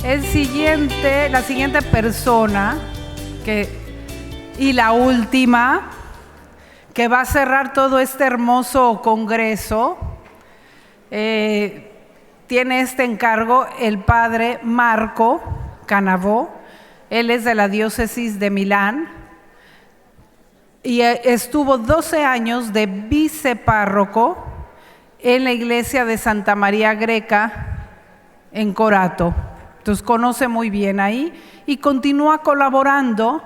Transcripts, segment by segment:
La siguiente persona y la última que va a cerrar todo este hermoso congreso, tiene este encargo el padre Marco Canavò. Él es de la diócesis de Milán y estuvo 12 años de vicepárroco en la iglesia de Santa María Greca en Corato. Entonces conoce muy bien ahí y continúa colaborando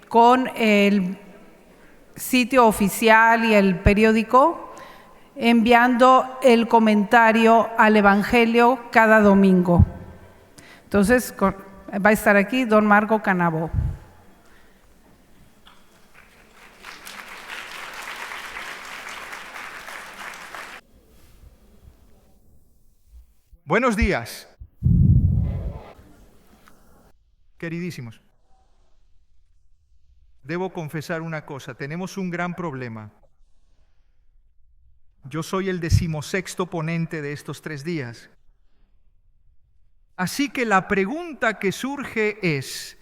con el sitio oficial y el periódico, enviando el comentario al Evangelio cada domingo. Entonces va a estar aquí don Marco Canavò. Buenos días, queridísimos. Debo confesar una cosa, tenemos un gran problema. Yo soy el 16º ponente de estos 3 días. Así que la pregunta que surge es,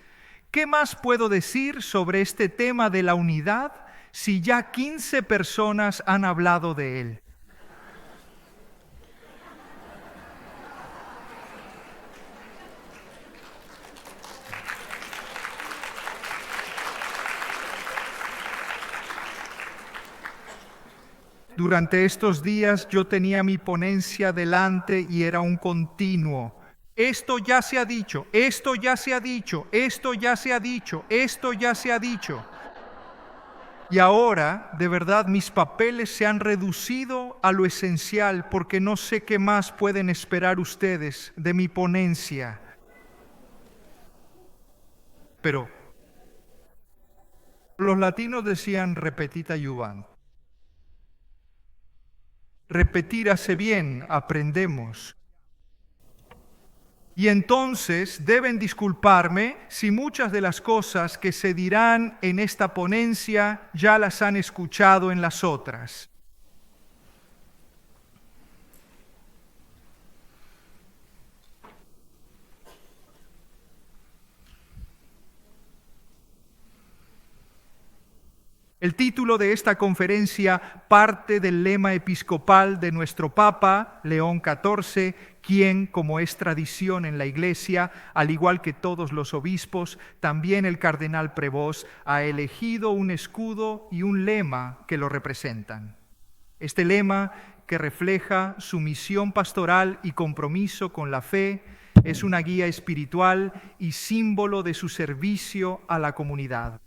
¿qué más puedo decir sobre este tema de la unidad si ya 15 personas han hablado de él? Durante estos días yo tenía mi ponencia delante y era un continuo. Esto ya se ha dicho, esto ya se ha dicho, esto ya se ha dicho, esto ya se ha dicho. Y ahora, de verdad, mis papeles se han reducido a lo esencial porque no sé qué más pueden esperar ustedes de mi ponencia. Pero los latinos decían repetita iuvant. Repetir hace bien, aprendemos. Y entonces deben disculparme si muchas de las cosas que se dirán en esta ponencia ya las han escuchado en las otras. El título de esta conferencia parte del lema episcopal de nuestro Papa, León XIV, quien, como es tradición en la Iglesia, al igual que todos los obispos, también el cardenal Prevost, ha elegido un escudo y un lema que lo representan. Este lema, que refleja su misión pastoral y compromiso con la fe, es una guía espiritual y símbolo de su servicio a la comunidad.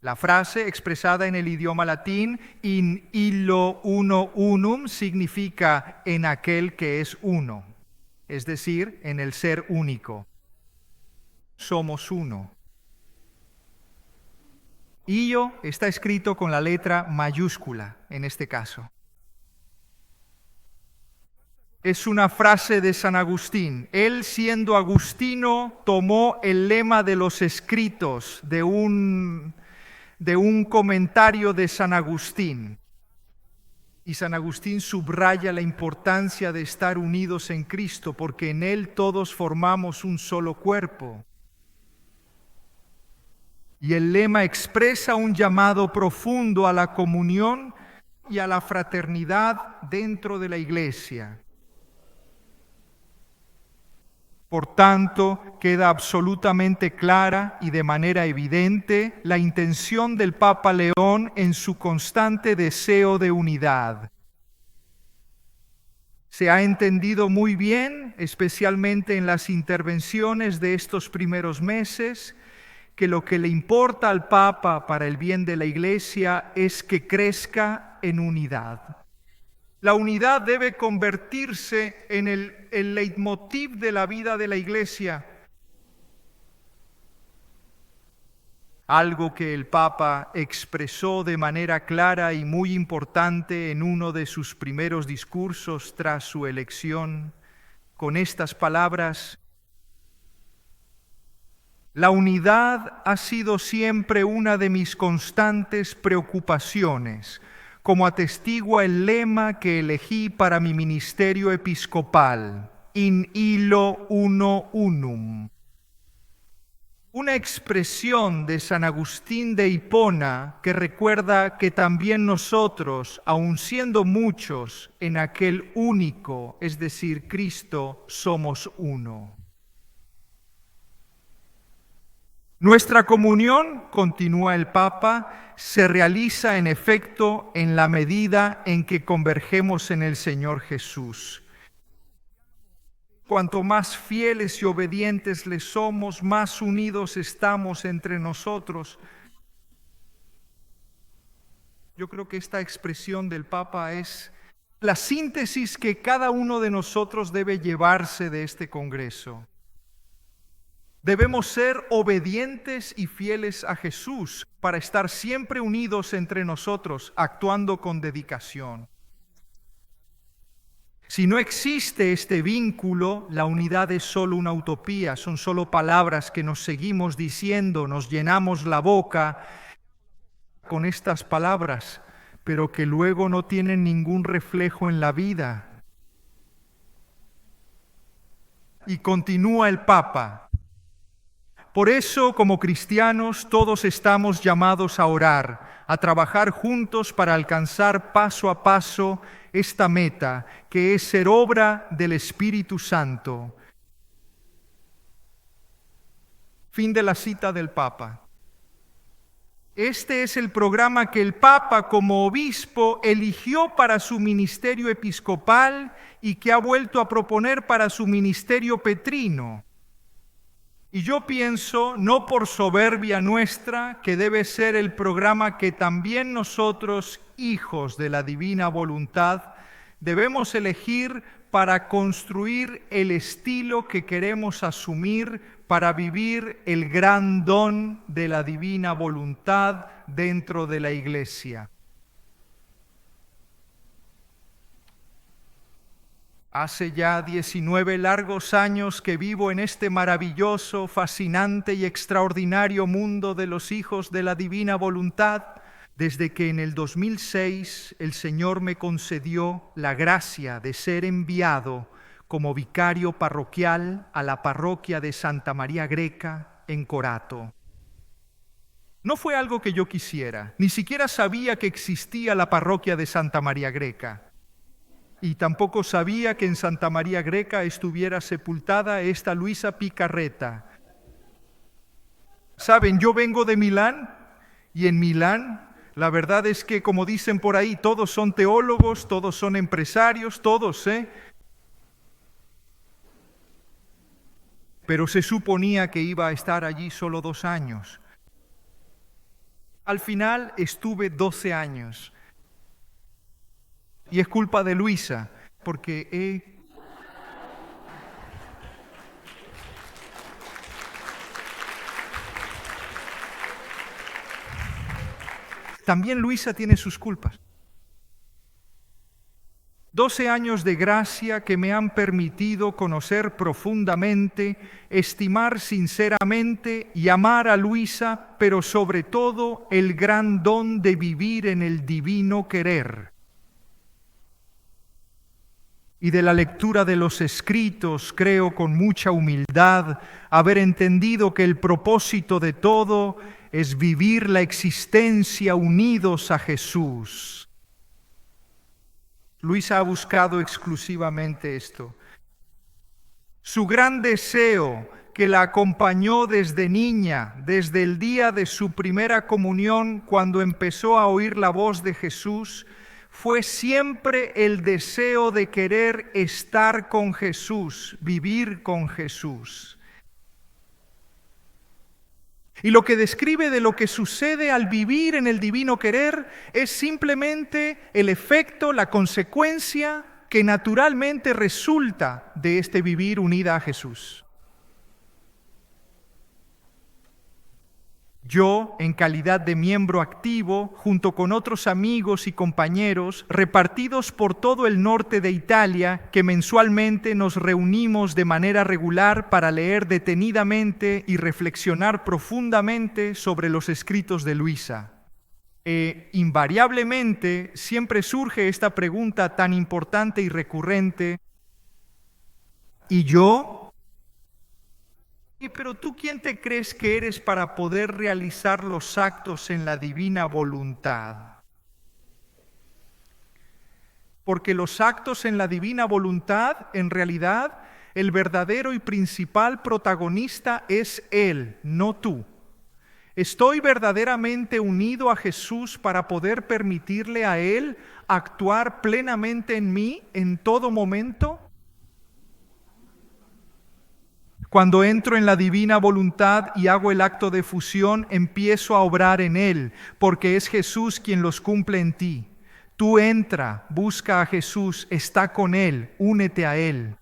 La frase, expresada en el idioma latín, in illo uno unum, significa en aquel que es uno, es decir, en el ser único. Somos uno. Illo está escrito con la letra mayúscula, en este caso. Es una frase de San Agustín. Él, siendo agustino, tomó el lema de los escritos de un comentario de San Agustín. Y San Agustín subraya la importancia de estar unidos en Cristo, porque en Él todos formamos un solo cuerpo. Y el lema expresa un llamado profundo a la comunión y a la fraternidad dentro de la Iglesia. Por tanto, queda absolutamente clara y de manera evidente la intención del Papa León en su constante deseo de unidad. Se ha entendido muy bien, especialmente en las intervenciones de estos primeros meses, que lo que le importa al Papa para el bien de la Iglesia es que crezca en unidad. La unidad debe convertirse en el leitmotiv de la vida de la Iglesia. Algo que el Papa expresó de manera clara y muy importante en uno de sus primeros discursos tras su elección, con estas palabras: la unidad ha sido siempre una de mis constantes preocupaciones, como atestigua el lema que elegí para mi ministerio episcopal. in illo uno unum. Una expresión de San Agustín de Hipona que recuerda que también nosotros, aun siendo muchos, en aquel único, es decir, Cristo, somos uno. Nuestra comunión, continúa el Papa, se realiza en efecto en la medida en que convergemos en el Señor Jesús. Cuanto más fieles y obedientes le somos, más unidos estamos entre nosotros. Yo creo que esta expresión del Papa es la síntesis que cada uno de nosotros debe llevarse de este congreso. Debemos ser obedientes y fieles a Jesús para estar siempre unidos entre nosotros, actuando con dedicación. Si no existe este vínculo, la unidad es solo una utopía, son solo palabras que nos seguimos diciendo, nos llenamos la boca con estas palabras, pero que luego no tienen ningún reflejo en la vida. Y continúa el Papa. Por eso, como cristianos, todos estamos llamados a orar, a trabajar juntos para alcanzar paso a paso esta meta, que es ser obra del Espíritu Santo. Fin de la cita del Papa. Este es el programa que el Papa, como obispo, eligió para su ministerio episcopal y que ha vuelto a proponer para su ministerio petrino. Y yo pienso, no por soberbia nuestra, que debe ser el programa que también nosotros, hijos de la divina voluntad, debemos elegir para construir el estilo que queremos asumir para vivir el gran don de la divina voluntad dentro de la Iglesia. Hace ya 19 largos años que vivo en este maravilloso, fascinante y extraordinario mundo de los hijos de la divina voluntad, desde que en el 2006 el Señor me concedió la gracia de ser enviado como vicario parroquial a la parroquia de Santa María Greca en Corato. No fue algo que yo quisiera, ni siquiera sabía que existía la parroquia de Santa María Greca. Y tampoco sabía que en Santa María Greca estuviera sepultada esta Luisa Picarreta. Saben, yo vengo de Milán y en Milán la verdad es que, como dicen por ahí, todos son teólogos, todos son empresarios, todos, Pero se suponía que iba a estar allí solo 2 años. Al final estuve 12 años. Y es culpa de Luisa, porque también Luisa tiene sus culpas. 12 años de gracia que me han permitido conocer profundamente, estimar sinceramente y amar a Luisa, pero sobre todo el gran don de vivir en el divino querer. Y de la lectura de los escritos, creo con mucha humildad haber entendido que el propósito de todo es vivir la existencia unidos a Jesús. Luisa ha buscado exclusivamente esto. Su gran deseo, que la acompañó desde niña, desde el día de su primera comunión, cuando empezó a oír la voz de Jesús, fue siempre el deseo de querer estar con Jesús, vivir con Jesús. Y lo que describe de lo que sucede al vivir en el divino querer es simplemente el efecto, la consecuencia que naturalmente resulta de este vivir unida a Jesús. Yo, en calidad de miembro activo, junto con otros amigos y compañeros, repartidos por todo el norte de Italia, que mensualmente nos reunimos de manera regular para leer detenidamente y reflexionar profundamente sobre los escritos de Luisa. Invariablemente, siempre surge esta pregunta tan importante y recurrente: ¿Y yo? Pero tú, ¿quién te crees que eres para poder realizar los actos en la divina voluntad? Porque los actos en la divina voluntad, en realidad, el verdadero y principal protagonista es Él, no tú. ¿Estoy verdaderamente unido a Jesús para poder permitirle a Él actuar plenamente en mí en todo momento? Cuando entro en la divina voluntad y hago el acto de fusión, empiezo a obrar en Él, porque es Jesús quien los cumple en ti. Tú entra, busca a Jesús, está con Él, únete a Él.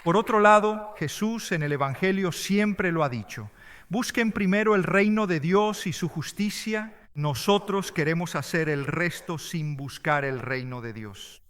Por otro lado, Jesús en el Evangelio siempre lo ha dicho. Busquen primero el reino de Dios y su justicia. Nosotros queremos hacer el resto sin buscar el reino de Dios.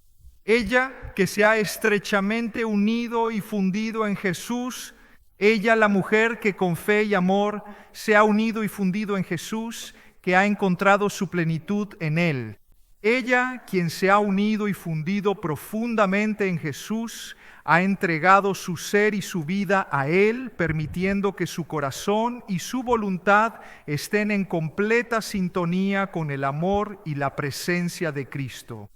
Ella que se ha estrechamente unido y fundido en Jesús, ella, la mujer que con fe y amor se ha unido y fundido en Jesús, que ha encontrado su plenitud en Él. Ella, quien se ha unido y fundido profundamente en Jesús, ha entregado su ser y su vida a Él, permitiendo que su corazón y su voluntad estén en completa sintonía con el amor y la presencia de Cristo.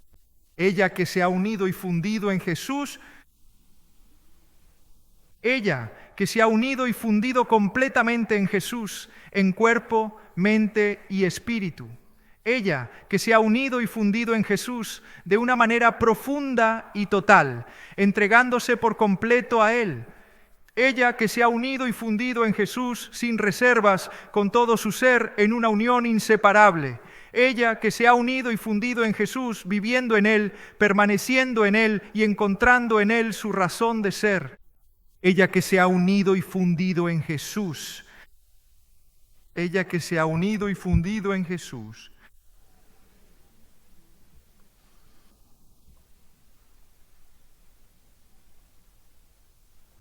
Ella que se ha unido y fundido en Jesús, ella que se ha unido y fundido completamente en Jesús, en cuerpo, mente y espíritu. Ella que se ha unido y fundido en Jesús de una manera profunda y total, entregándose por completo a Él. Ella que se ha unido y fundido en Jesús sin reservas, con todo su ser en una unión inseparable. Ella que se ha unido y fundido en Jesús, viviendo en Él, permaneciendo en Él y encontrando en Él su razón de ser. Ella que se ha unido y fundido en Jesús. Ella que se ha unido y fundido en Jesús.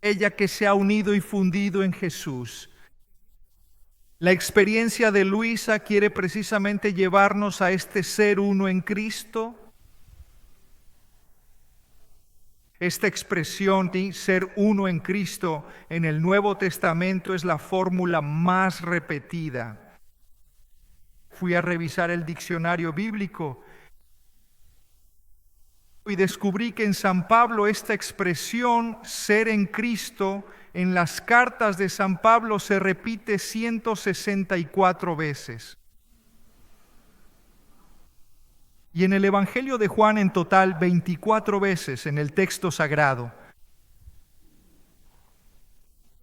Ella que se ha unido y fundido en Jesús. La experiencia de Luisa quiere precisamente llevarnos a este ser uno en Cristo. Esta expresión de ser uno en Cristo en el Nuevo Testamento es la fórmula más repetida. Fui a revisar el diccionario bíblico y descubrí que en San Pablo esta expresión, ser en Cristo, en las cartas de San Pablo se repite 164 veces. Y en el Evangelio de Juan en total 24 veces en el texto sagrado.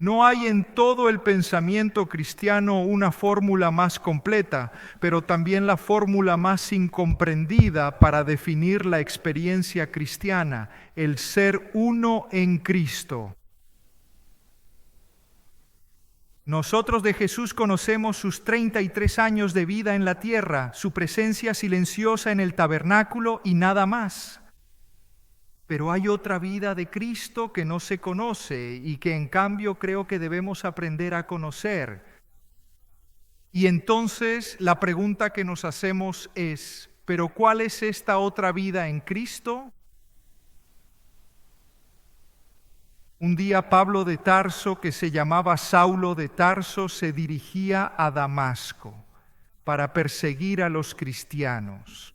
No hay en todo el pensamiento cristiano una fórmula más completa, pero también la fórmula más incomprendida para definir la experiencia cristiana, el ser uno en Cristo. Nosotros de Jesús conocemos sus 33 años de vida en la tierra, su presencia silenciosa en el tabernáculo y nada más. Pero hay otra vida de Cristo que no se conoce y que en cambio creo que debemos aprender a conocer. Y entonces la pregunta que nos hacemos es, ¿pero cuál es esta otra vida en Cristo? Un día Pablo de Tarso, que se llamaba Saulo de Tarso, se dirigía a Damasco para perseguir a los cristianos.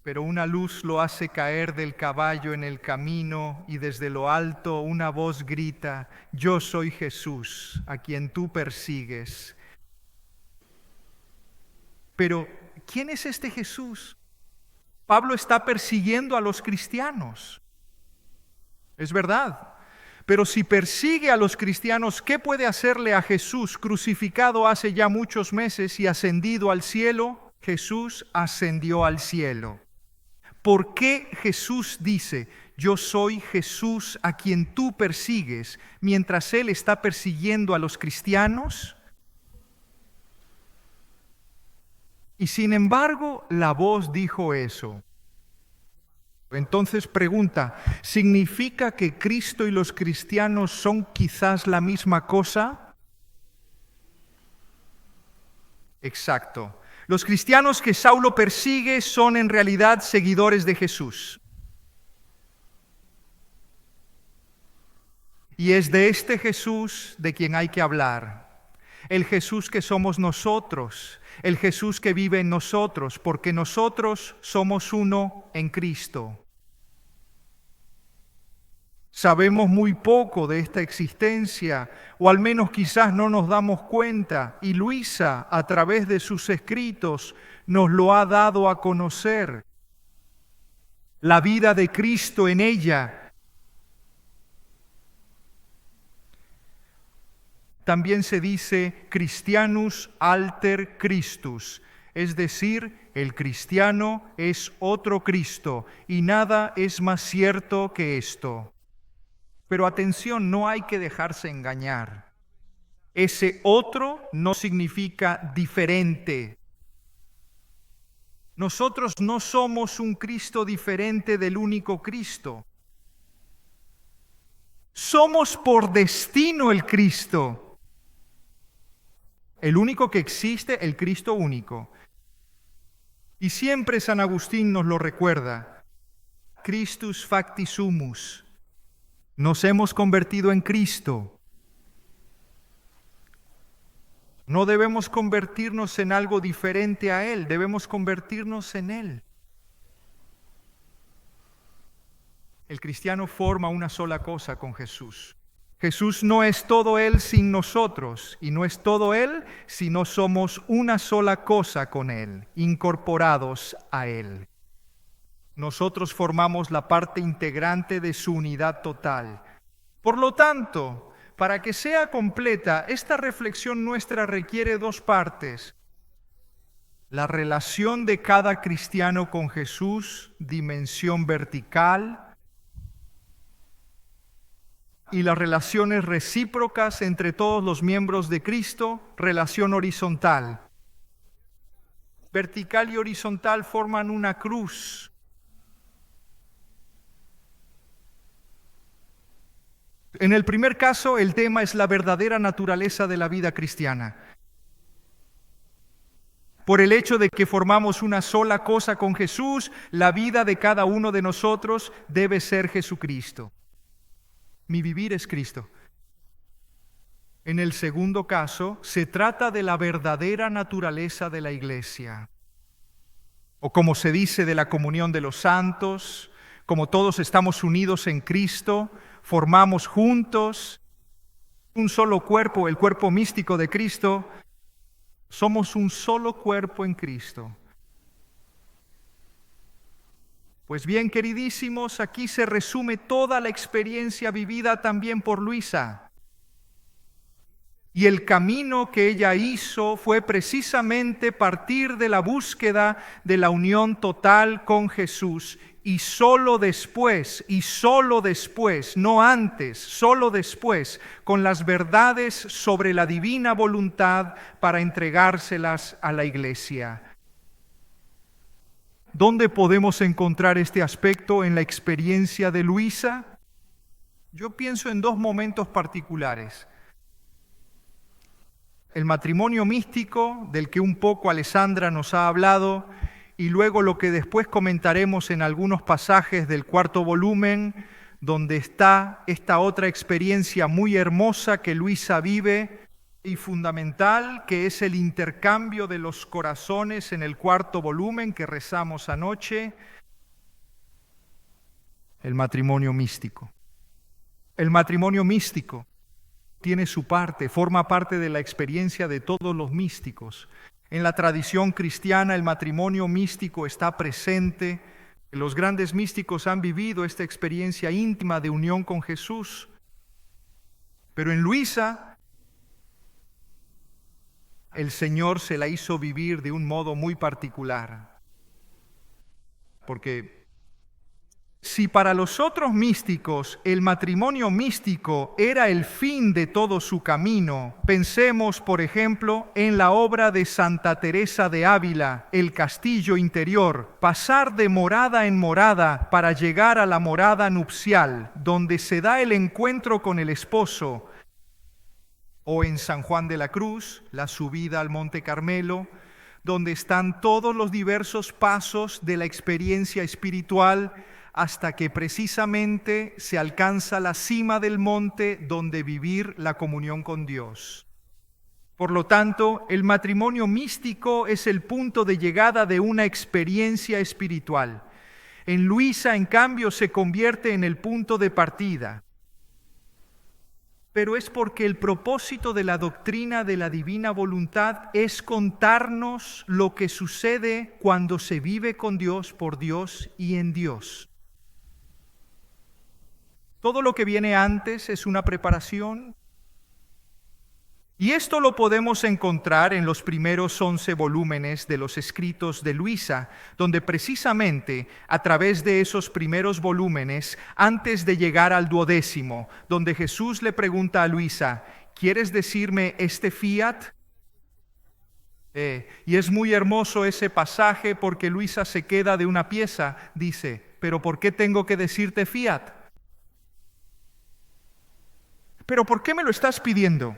Pero una luz lo hace caer del caballo en el camino y desde lo alto una voz grita, yo soy Jesús, a quien tú persigues. Pero, ¿quién es este Jesús? Pablo está persiguiendo a los cristianos. Es verdad. Pero si persigue a los cristianos, ¿qué puede hacerle a Jesús crucificado hace ya muchos meses y ascendido al cielo? Jesús ascendió al cielo. ¿Por qué Jesús dice, yo soy Jesús a quien tú persigues, mientras Él está persiguiendo a los cristianos? Y sin embargo, la voz dijo eso. Entonces pregunta, ¿significa que Cristo y los cristianos son quizás la misma cosa? Exacto. Los cristianos que Saulo persigue son en realidad seguidores de Jesús. Y es de este Jesús de quien hay que hablar. El Jesús que somos nosotros, el Jesús que vive en nosotros, porque nosotros somos uno en Cristo. Sabemos muy poco de esta existencia, o al menos quizás no nos damos cuenta, y Luisa, a través de sus escritos, nos lo ha dado a conocer. La vida de Cristo en ella. También se dice Christianus alter Christus, es decir, el cristiano es otro Cristo, y nada es más cierto que esto. Pero atención, no hay que dejarse engañar. Ese otro no significa diferente. Nosotros no somos un Cristo diferente del único Cristo. Somos por destino el Cristo. El único que existe, el Cristo único. Y siempre San Agustín nos lo recuerda. Christus facti sumus. Nos hemos convertido en Cristo. No debemos convertirnos en algo diferente a Él, debemos convertirnos en Él. El cristiano forma una sola cosa con Jesús. Jesús no es todo Él sin nosotros, y no es todo Él si no somos una sola cosa con Él, incorporados a Él. Nosotros formamos la parte integrante de su unidad total. Por lo tanto, para que sea completa, esta reflexión nuestra requiere dos partes. La relación de cada cristiano con Jesús, dimensión vertical, y las relaciones recíprocas entre todos los miembros de Cristo, relación horizontal. Vertical y horizontal forman una cruz. En el primer caso, el tema es la verdadera naturaleza de la vida cristiana. Por el hecho de que formamos una sola cosa con Jesús, la vida de cada uno de nosotros debe ser Jesucristo. Mi vivir es Cristo. En el segundo caso, se trata de la verdadera naturaleza de la Iglesia. O como se dice de la comunión de los santos, como todos estamos unidos en Cristo, formamos juntos un solo cuerpo, el cuerpo místico de Cristo. Somos un solo cuerpo en Cristo. Pues bien, queridísimos, aquí se resume toda la experiencia vivida también por Luisa. Y el camino que ella hizo fue precisamente partir de la búsqueda de la unión total con Jesús. Y solo después, no antes, solo después, con las verdades sobre la divina voluntad para entregárselas a la Iglesia. ¿Dónde podemos encontrar este aspecto en la experiencia de Luisa? Yo pienso en dos momentos particulares. El matrimonio místico, del que un poco Alessandra nos ha hablado, y luego lo que después comentaremos en algunos pasajes del cuarto volumen, donde está esta otra experiencia muy hermosa que Luisa vive y fundamental, que es el intercambio de los corazones en el cuarto volumen que rezamos anoche, el matrimonio místico. El matrimonio místico tiene su parte, forma parte de la experiencia de todos los místicos. En la tradición cristiana el matrimonio místico está presente. Los grandes místicos han vivido esta experiencia íntima de unión con Jesús. Pero en Luisa, el Señor se la hizo vivir de un modo muy particular. Porque si para los otros místicos el matrimonio místico era el fin de todo su camino, pensemos, por ejemplo, en la obra de Santa Teresa de Ávila, El castillo interior, pasar de morada en morada para llegar a la morada nupcial, donde se da el encuentro con el esposo, o en San Juan de la Cruz, la subida al Monte Carmelo, donde están todos los diversos pasos de la experiencia espiritual hasta que precisamente se alcanza la cima del monte donde vivir la comunión con Dios. Por lo tanto, el matrimonio místico es el punto de llegada de una experiencia espiritual. En Luisa, en cambio, se convierte en el punto de partida. Pero es porque el propósito de la doctrina de la divina voluntad es contarnos lo que sucede cuando se vive con Dios, por Dios y en Dios. Todo lo que viene antes es una preparación. Y esto lo podemos encontrar en los primeros 11 volúmenes de los escritos de Luisa, donde precisamente a través de esos primeros volúmenes, antes de llegar al 12º, donde Jesús le pregunta a Luisa, ¿quieres decirme este fiat? Y es muy hermoso ese pasaje porque Luisa se queda de una pieza, dice, ¿pero por qué tengo que decirte fiat? ¿Pero por qué me lo estás pidiendo?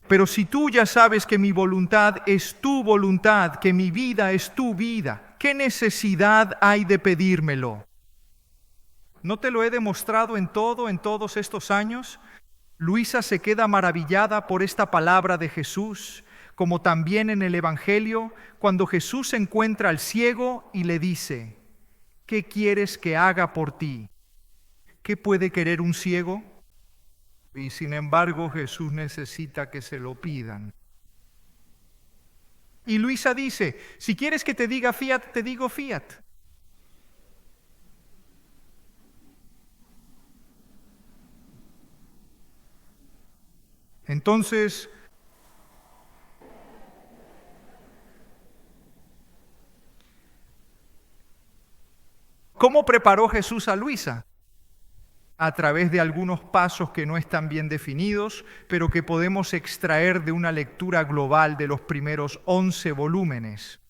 Pero si tú ya sabes que mi voluntad es tu voluntad, que mi vida es tu vida, ¿qué necesidad hay de pedírmelo? ¿No te lo he demostrado en todos estos años? Luisa se queda maravillada por esta palabra de Jesús, como también en el Evangelio, cuando Jesús encuentra al ciego y le dice, ¿qué quieres que haga por ti? ¿Qué puede querer un ciego? Y sin embargo Jesús necesita que se lo pidan. Y Luisa dice, si quieres que te diga fiat, te digo fiat. Entonces, ¿cómo preparó Jesús a Luisa? A través de algunos pasos que no están bien definidos, pero que podemos extraer de una lectura global de los primeros 11 volúmenes.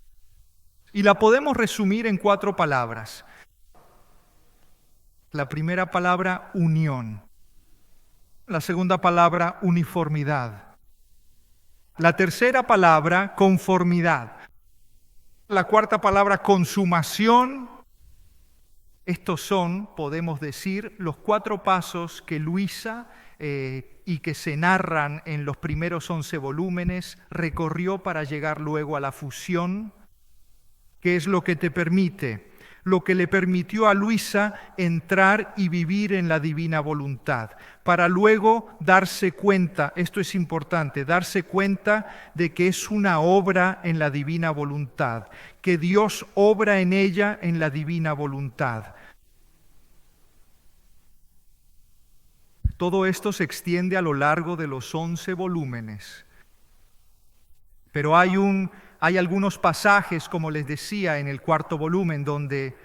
Y la podemos resumir en 4 palabras. La primera palabra, unión. La segunda palabra, uniformidad. La tercera palabra, conformidad. La cuarta palabra, consumación. Estos son, podemos decir, los 4 pasos que Luisa, y que se narran en los primeros 11 volúmenes, recorrió para llegar luego a la fusión, que es lo que te permite, lo que le permitió a Luisa entrar y vivir en la divina voluntad, para luego darse cuenta, esto es importante, darse cuenta de que es una obra en la divina voluntad, que Dios obra en ella en la divina voluntad. Todo esto se extiende a lo largo de los 11 volúmenes. Pero hay algunos pasajes, como les decía, en el 4º volumen, donde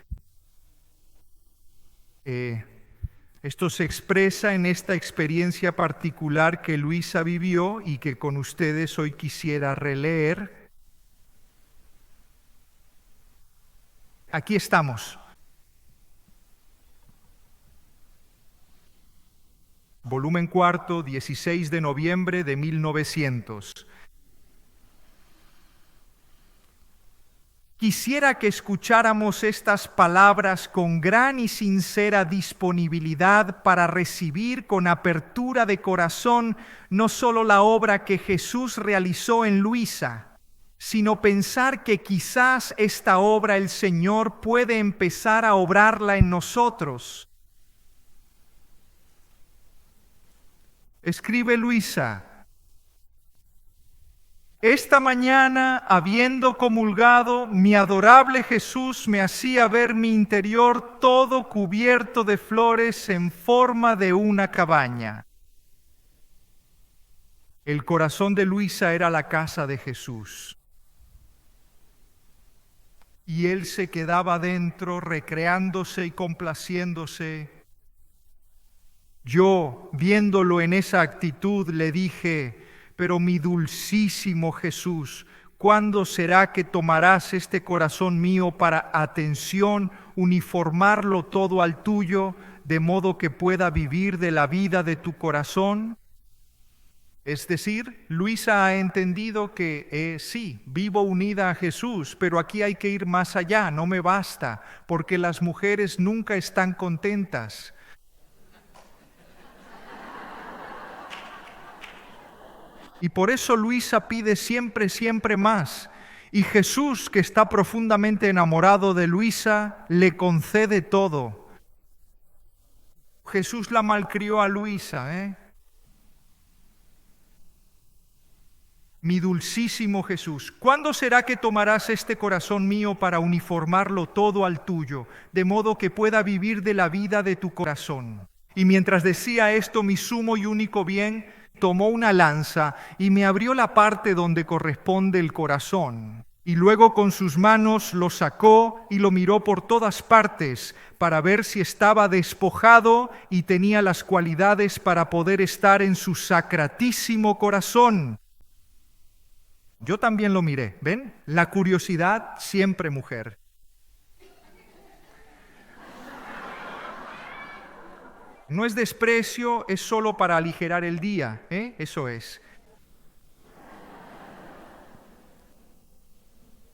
esto se expresa en esta experiencia particular que Luisa vivió y que con ustedes hoy quisiera releer. Aquí estamos. Volumen 4, 16 de noviembre de 1900. Quisiera que escucháramos estas palabras con gran y sincera disponibilidad para recibir con apertura de corazón no solo la obra que Jesús realizó en Luisa, sino pensar que quizás esta obra el Señor puede empezar a obrarla en nosotros. Escribe Luisa. Esta mañana, habiendo comulgado, mi adorable Jesús me hacía ver mi interior todo cubierto de flores en forma de una cabaña. El corazón de Luisa era la casa de Jesús. Y él se quedaba dentro, recreándose y complaciéndose. Yo, viéndolo en esa actitud, le dije: pero mi dulcísimo Jesús, ¿cuándo será que tomarás este corazón mío para, atención, uniformarlo todo al tuyo, de modo que pueda vivir de la vida de tu corazón? Es decir, Luisa ha entendido que sí, vivo unida a Jesús, pero aquí hay que ir más allá, no me basta, porque las mujeres nunca están contentas. Y por eso Luisa pide siempre, siempre más. Y Jesús, que está profundamente enamorado de Luisa, le concede todo. Jesús la malcrió a Luisa, Mi dulcísimo Jesús, ¿cuándo será que tomarás este corazón mío para uniformarlo todo al tuyo, de modo que pueda vivir de la vida de tu corazón? Y mientras decía esto, mi sumo y único bien tomó una lanza y me abrió la parte donde corresponde el corazón. Y luego con sus manos lo sacó y lo miró por todas partes para ver si estaba despojado y tenía las cualidades para poder estar en su sacratísimo corazón. Yo también lo miré, ¿ven? La curiosidad siempre mujer. No es desprecio, es solo para aligerar el día, Eso es.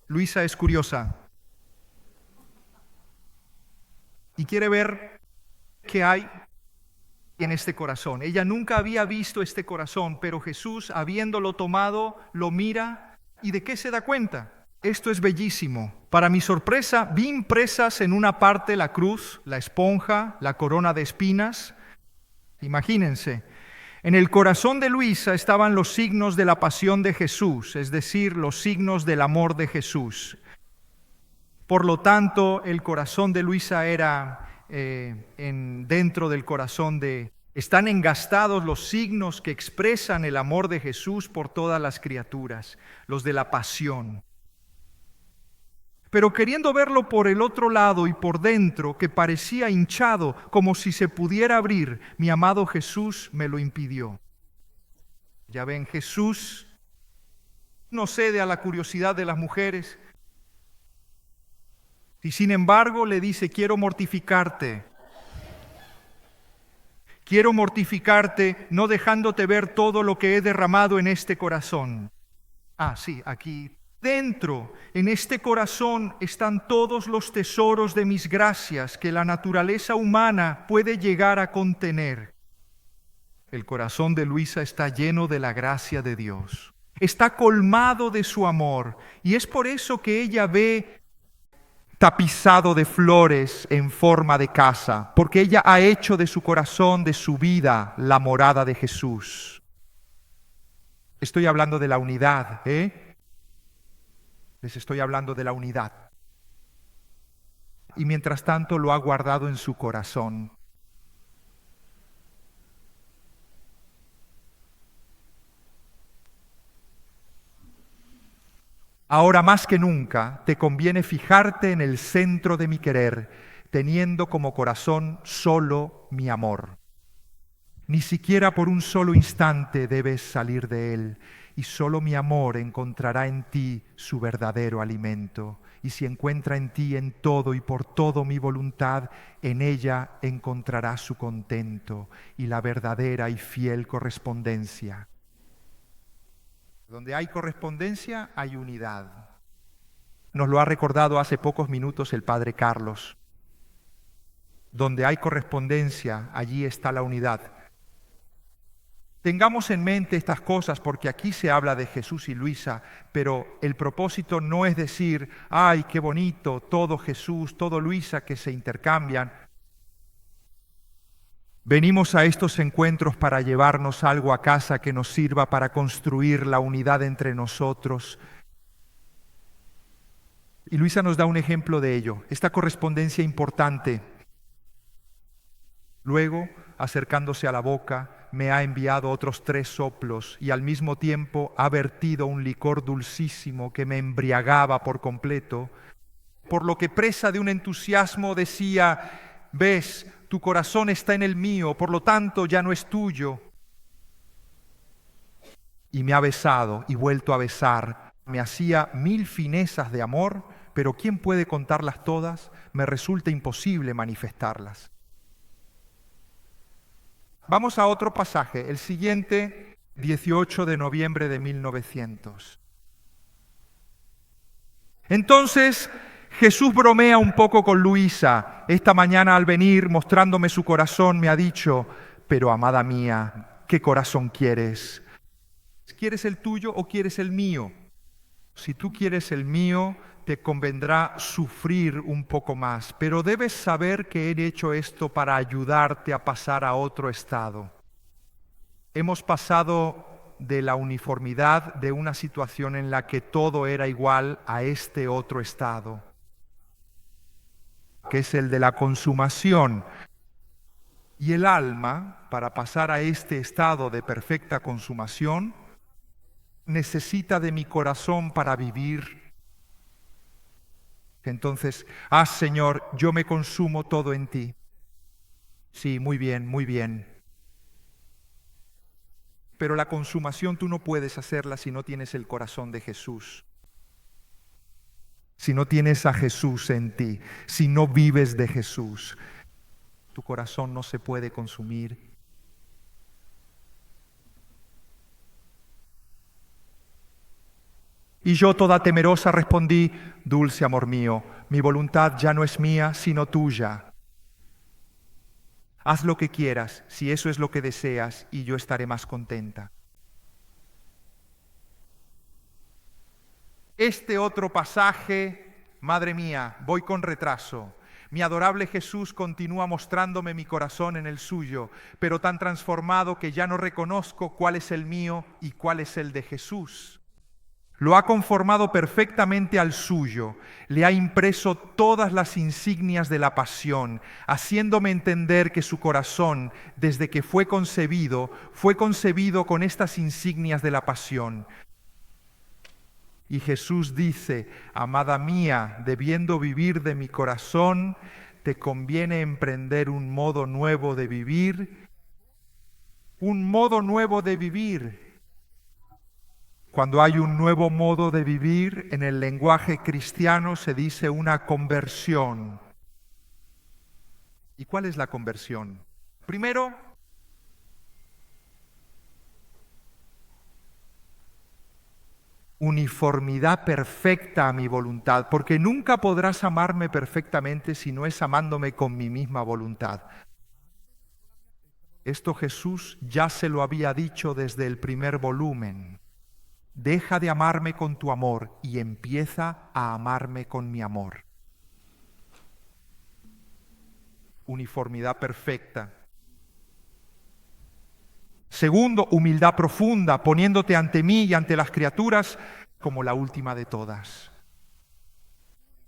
Luisa es curiosa y quiere ver qué hay en este corazón. Ella nunca había visto este corazón, pero Jesús, habiéndolo tomado, lo mira y ¿de qué se da cuenta? Esto es bellísimo. Para mi sorpresa, vi impresas en una parte la cruz, la esponja, la corona de espinas. Imagínense. En el corazón de Luisa estaban los signos de la pasión de Jesús, es decir, los signos del amor de Jesús. Por lo tanto, el corazón de Luisa era dentro del corazón de... Están engastados los signos que expresan el amor de Jesús por todas las criaturas, los de la pasión. Pero queriendo verlo por el otro lado y por dentro, que parecía hinchado, como si se pudiera abrir, mi amado Jesús me lo impidió. Ya ven, Jesús no cede a la curiosidad de las mujeres. Y sin embargo le dice, quiero mortificarte no dejándote ver todo lo que he derramado en este corazón. Sí, aquí dentro, en este corazón están todos los tesoros de mis gracias que la naturaleza humana puede llegar a contener. El corazón de Luisa está lleno de la gracia de Dios. Está colmado de su amor y es por eso que ella ve tapizado de flores en forma de casa, porque ella ha hecho de su corazón, de su vida, la morada de Jesús. Estoy hablando de la unidad, Les estoy hablando de la unidad. Y mientras tanto lo ha guardado en su corazón. Ahora más que nunca te conviene fijarte en el centro de mi querer, teniendo como corazón solo mi amor. Ni siquiera por un solo instante debes salir de él, y solo mi amor encontrará en ti su verdadero alimento. Y si encuentra en ti en todo y por todo mi voluntad, en ella encontrará su contento y la verdadera y fiel correspondencia. Donde hay correspondencia, hay unidad. Nos lo ha recordado hace pocos minutos el Padre Carlos. Donde hay correspondencia, allí está la unidad. Tengamos en mente estas cosas porque aquí se habla de Jesús y Luisa, pero el propósito no es decir, ¡ay, qué bonito, todo Jesús, todo Luisa que se intercambian! Venimos a estos encuentros para llevarnos algo a casa que nos sirva para construir la unidad entre nosotros. Y Luisa nos da un ejemplo de ello, esta correspondencia importante. Luego, acercándose a la boca, me ha enviado otros 3 soplos y al mismo tiempo ha vertido un licor dulcísimo que me embriagaba por completo, por lo que presa de un entusiasmo decía, ves, tu corazón está en el mío, por lo tanto ya no es tuyo. Y me ha besado y vuelto a besar. Me hacía 1000 finezas de amor, pero ¿quién puede contarlas todas? Me resulta imposible manifestarlas. Vamos a otro pasaje, el siguiente 18 de noviembre de 1900. Entonces Jesús bromea un poco con Luisa. Esta mañana al venir, mostrándome su corazón, me ha dicho: pero amada mía, ¿qué corazón quieres? ¿Quieres el tuyo o quieres el mío? Si tú quieres el mío, te convendrá sufrir un poco más, pero debes saber que he hecho esto para ayudarte a pasar a otro estado. Hemos pasado de la uniformidad de una situación en la que todo era igual a este otro estado, que es el de la consumación. Y el alma, para pasar a este estado de perfecta consumación, necesita de mi corazón para vivir. Entonces, Señor, yo me consumo todo en ti. Sí, muy bien, muy bien. Pero la consumación tú no puedes hacerla si no tienes el corazón de Jesús. Si no tienes a Jesús en ti, si no vives de Jesús, tu corazón no se puede consumir. Y yo, toda temerosa, respondí: dulce amor mío, mi voluntad ya no es mía, sino tuya. Haz lo que quieras, si eso es lo que deseas, y yo estaré más contenta. Este otro pasaje, madre mía, voy con retraso. Mi adorable Jesús continúa mostrándome mi corazón en el suyo, pero tan transformado que ya no reconozco cuál es el mío y cuál es el de Jesús. Lo ha conformado perfectamente al suyo, le ha impreso todas las insignias de la pasión, haciéndome entender que su corazón, desde que fue concebido con estas insignias de la pasión. Y Jesús dice: amada mía, debiendo vivir de mi corazón, te conviene emprender un modo nuevo de vivir. Un modo nuevo de vivir. Cuando hay un nuevo modo de vivir, en el lenguaje cristiano se dice una conversión. ¿Y cuál es la conversión? Primero, uniformidad perfecta a mi voluntad, porque nunca podrás amarme perfectamente si no es amándome con mi misma voluntad. Esto Jesús ya se lo había dicho desde el primer volumen. Deja de amarme con tu amor y empieza a amarme con mi amor. Uniformidad perfecta. Segundo, humildad profunda, poniéndote ante mí y ante las criaturas como la última de todas.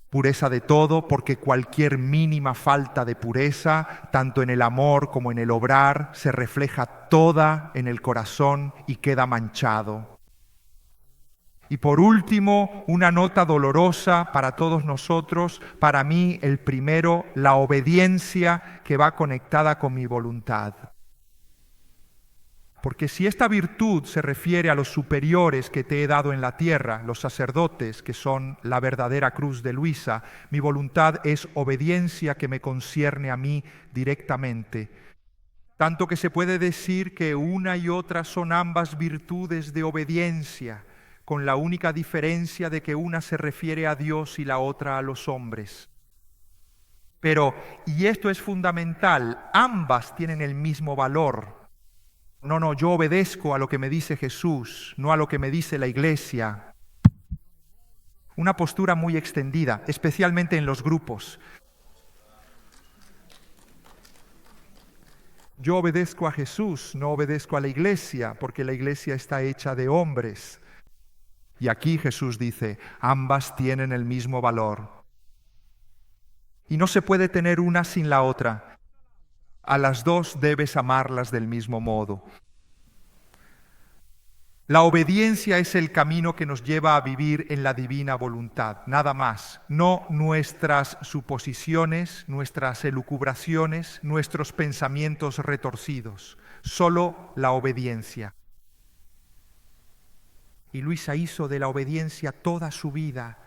Pureza de todo, porque cualquier mínima falta de pureza, tanto en el amor como en el obrar, se refleja toda en el corazón y queda manchado. Y por último, una nota dolorosa para todos nosotros, para mí el primero, la obediencia que va conectada con mi voluntad. Porque si esta virtud se refiere a los superiores que te he dado en la tierra, los sacerdotes, que son la verdadera cruz de Luisa, mi voluntad es obediencia que me concierne a mí directamente. Tanto que se puede decir que una y otra son ambas virtudes de obediencia, con la única diferencia de que una se refiere a Dios y la otra a los hombres. Pero, y esto es fundamental, ambas tienen el mismo valor. No, yo obedezco a lo que me dice Jesús, no a lo que me dice la Iglesia. Una postura muy extendida, especialmente en los grupos. Yo obedezco a Jesús, no obedezco a la Iglesia, porque la Iglesia está hecha de hombres. Y aquí Jesús dice, ambas tienen el mismo valor. Y no se puede tener una sin la otra. A las dos debes amarlas del mismo modo. La obediencia es el camino que nos lleva a vivir en la divina voluntad, nada más. No nuestras suposiciones, nuestras elucubraciones, nuestros pensamientos retorcidos. Solo la obediencia. Y Luisa hizo de la obediencia toda su vida.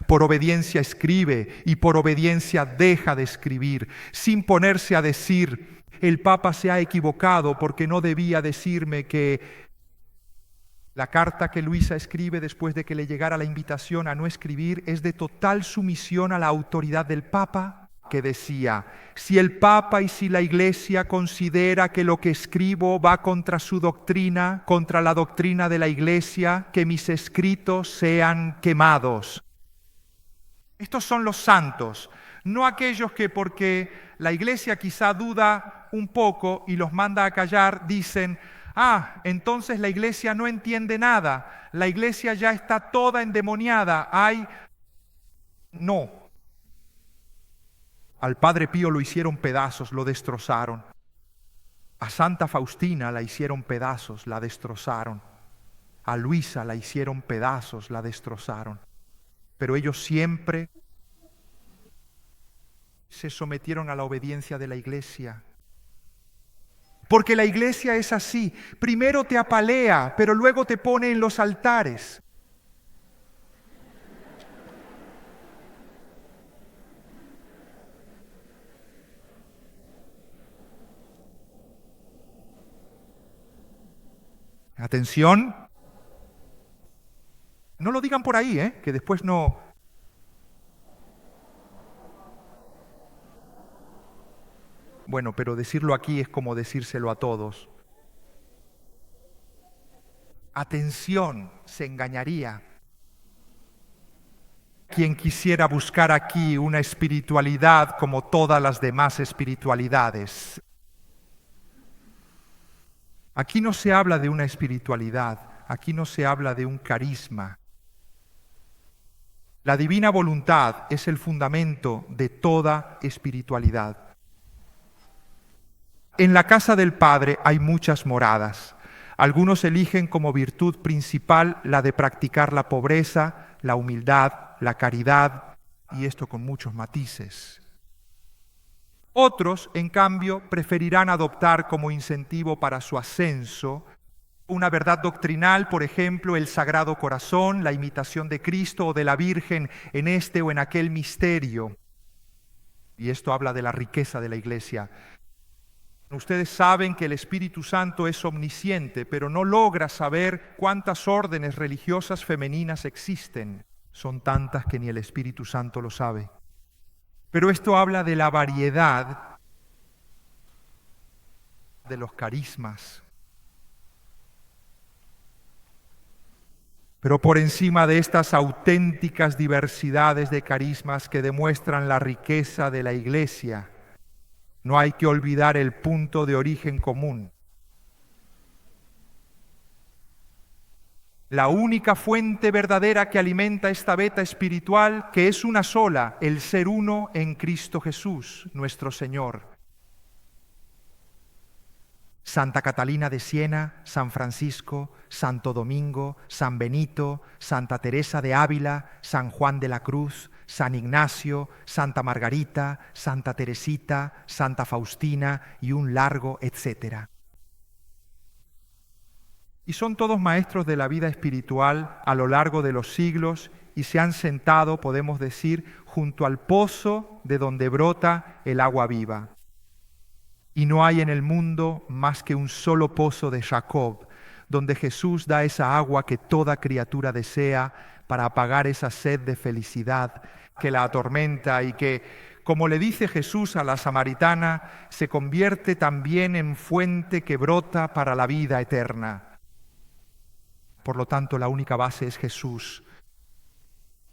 Por obediencia escribe y por obediencia deja de escribir, sin ponerse a decir El Papa se ha equivocado porque no debía decirme que la carta que Luisa escribe después de que le llegara la invitación a no escribir es de total sumisión a la autoridad del Papa, que decía: si el Papa y si la Iglesia considera que lo que escribo va contra su doctrina, contra la doctrina de la Iglesia, que mis escritos sean quemados. Estos son los santos, no aquellos que porque la Iglesia quizá duda un poco y los manda a callar, dicen: entonces la Iglesia no entiende nada, la Iglesia ya está toda endemoniada, No. Al Padre Pío lo hicieron pedazos, lo destrozaron. A Santa Faustina la hicieron pedazos, la destrozaron. A Luisa la hicieron pedazos, la destrozaron. Pero ellos siempre se sometieron a la obediencia de la Iglesia. Porque la Iglesia es así: primero te apalea, pero luego te pone en los altares. Atención. No lo digan por ahí, que después no... Bueno, pero decirlo aquí es como decírselo a todos. Atención, se engañaría quien quisiera buscar aquí una espiritualidad como todas las demás espiritualidades. Aquí no se habla de una espiritualidad, aquí no se habla de un carisma. La divina voluntad es el fundamento de toda espiritualidad. En la casa del Padre hay muchas moradas. Algunos eligen como virtud principal la de practicar la pobreza, la humildad, la caridad, y esto con muchos matices. Otros, en cambio, preferirán adoptar como incentivo para su ascenso una verdad doctrinal, por ejemplo, el Sagrado Corazón, la imitación de Cristo o de la Virgen en este o en aquel misterio. Y esto habla de la riqueza de la Iglesia. Ustedes saben que el Espíritu Santo es omnisciente, pero no logra saber cuántas órdenes religiosas femeninas existen. Son tantas que ni el Espíritu Santo lo sabe. Pero esto habla de la variedad de los carismas. Pero por encima de estas auténticas diversidades de carismas que demuestran la riqueza de la Iglesia, no hay que olvidar el punto de origen común. La única fuente verdadera que alimenta esta veta espiritual, que es una sola, el ser uno en Cristo Jesús, nuestro Señor. Santa Catalina de Siena, San Francisco, Santo Domingo, San Benito, Santa Teresa de Ávila, San Juan de la Cruz, San Ignacio, Santa Margarita, Santa Teresita, Santa Faustina y un largo etcétera. Y son todos maestros de la vida espiritual a lo largo de los siglos y se han sentado, podemos decir, junto al pozo de donde brota el agua viva. Y no hay en el mundo más que un solo pozo de Jacob, donde Jesús da esa agua que toda criatura desea para apagar esa sed de felicidad que la atormenta y que, como le dice Jesús a la samaritana, se convierte también en fuente que brota para la vida eterna. Por lo tanto, la única base es Jesús.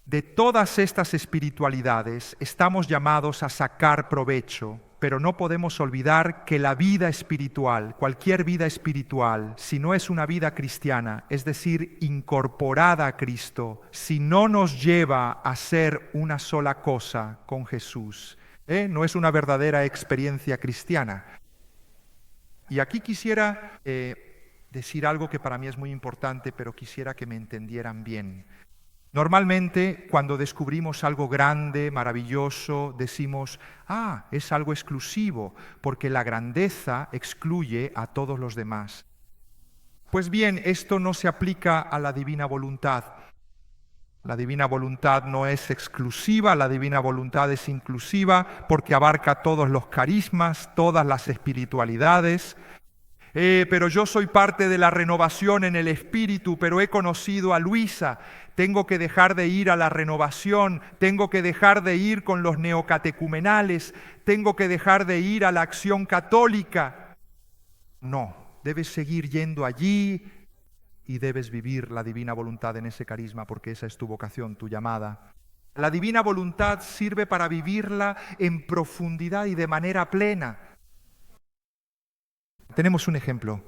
De todas estas espiritualidades estamos llamados a sacar provecho, pero no podemos olvidar que la vida espiritual, cualquier vida espiritual, si no es una vida cristiana, es decir, incorporada a Cristo, si no nos lleva a ser una sola cosa con Jesús, no es una verdadera experiencia cristiana. Y aquí quisiera decir algo que para mí es muy importante, pero quisiera que me entendieran bien. Normalmente, cuando descubrimos algo grande, maravilloso, decimos, es algo exclusivo, porque la grandeza excluye a todos los demás. Pues bien, esto no se aplica a la divina voluntad. La divina voluntad no es exclusiva, la divina voluntad es inclusiva porque abarca todos los carismas, todas las espiritualidades. Pero yo soy parte de la renovación en el espíritu, pero he conocido a Luisa. Tengo que dejar de ir a la renovación, tengo que dejar de ir con los neocatecumenales, tengo que dejar de ir a la acción católica. No, debes seguir yendo allí y debes vivir la divina voluntad en ese carisma, porque esa es tu vocación, tu llamada. La divina voluntad sirve para vivirla en profundidad y de manera plena. Tenemos un ejemplo.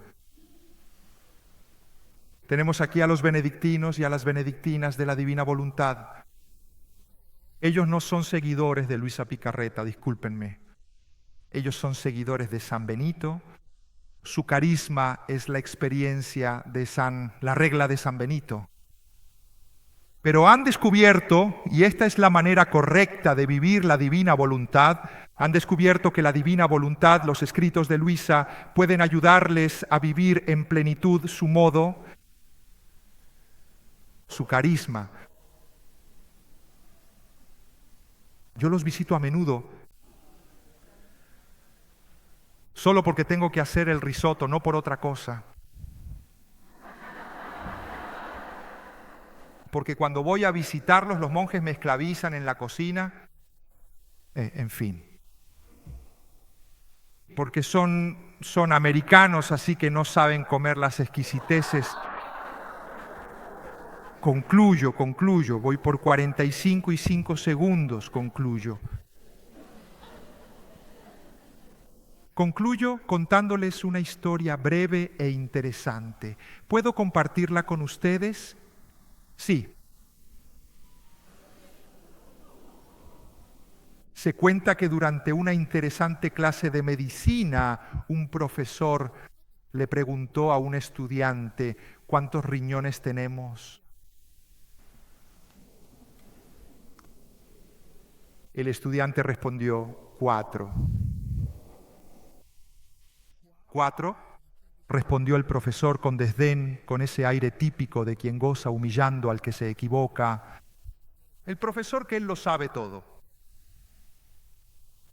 Tenemos aquí a los benedictinos y a las benedictinas de la divina voluntad. Ellos no son seguidores de Luisa Picarreta, discúlpenme. Ellos son seguidores de San Benito. Su carisma es la experiencia de la regla de San Benito. Pero han descubierto, y esta es la manera correcta de vivir la divina voluntad, han descubierto que la divina voluntad, los escritos de Luisa, pueden ayudarles a vivir en plenitud su modo, su carisma. Yo los visito a menudo, solo porque tengo que hacer el risotto, no por otra cosa. Porque cuando voy a visitarlos, los monjes me esclavizan en la cocina. En fin. Porque son americanos, así que no saben comer las exquisiteces. Concluyo, voy por 45 y 5 segundos, concluyo. Concluyo contándoles una historia breve e interesante. ¿Puedo compartirla con ustedes? Sí. Se cuenta que durante una interesante clase de medicina, un profesor le preguntó a un estudiante, ¿cuántos riñones tenemos? El estudiante respondió, 4. ¿4? Respondió el profesor con desdén, con ese aire típico de quien goza humillando al que se equivoca. El profesor que él lo sabe todo.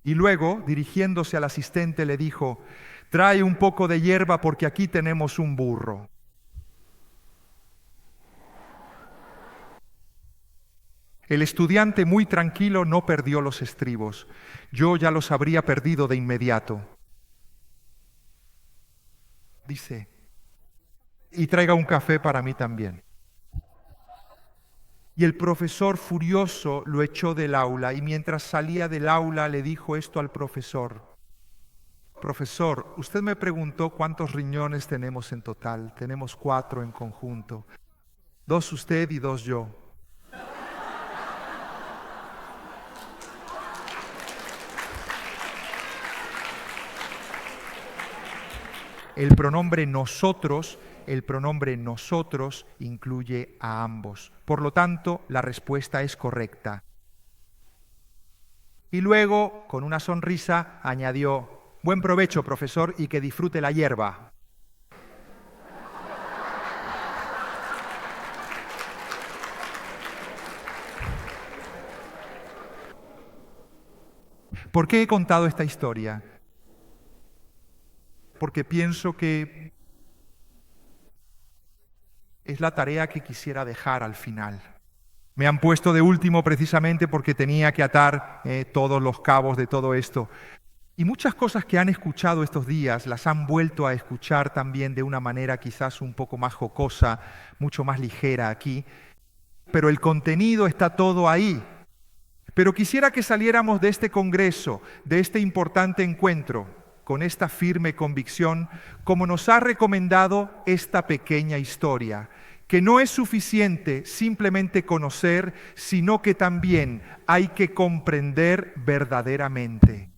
Y luego, dirigiéndose al asistente, le dijo, trae un poco de hierba porque aquí tenemos un burro. El estudiante, muy tranquilo, no perdió los estribos. Yo ya los habría perdido de inmediato. Dice, y traiga un café para mí también. Y el profesor furioso lo echó del aula y mientras salía del aula le dijo esto al profesor. Profesor, usted me preguntó cuántos riñones tenemos en total. Tenemos 4 en conjunto. 2 usted y 2 yo. El pronombre nosotros incluye a ambos. Por lo tanto, la respuesta es correcta. Y luego, con una sonrisa, añadió, buen provecho, profesor, y que disfrute la hierba. ¿Por qué he contado esta historia? Porque pienso que es la tarea que quisiera dejar al final. Me han puesto de último precisamente porque tenía que atar todos los cabos de todo esto. Y muchas cosas que han escuchado estos días las han vuelto a escuchar también de una manera quizás un poco más jocosa, mucho más ligera aquí. Pero el contenido está todo ahí. Pero quisiera que saliéramos de este congreso, de este importante encuentro, con esta firme convicción, como nos ha recomendado esta pequeña historia, que no es suficiente simplemente conocer, sino que también hay que comprender verdaderamente.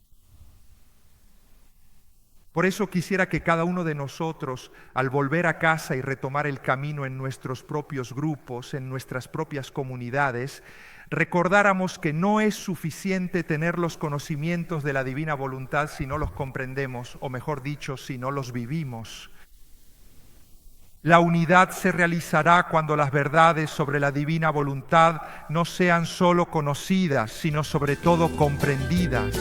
Por eso quisiera que cada uno de nosotros, al volver a casa y retomar el camino en nuestros propios grupos, en nuestras propias comunidades, recordáramos que no es suficiente tener los conocimientos de la divina voluntad si no los comprendemos, o mejor dicho, si no los vivimos. La unidad se realizará cuando las verdades sobre la divina voluntad no sean solo conocidas, sino sobre todo comprendidas.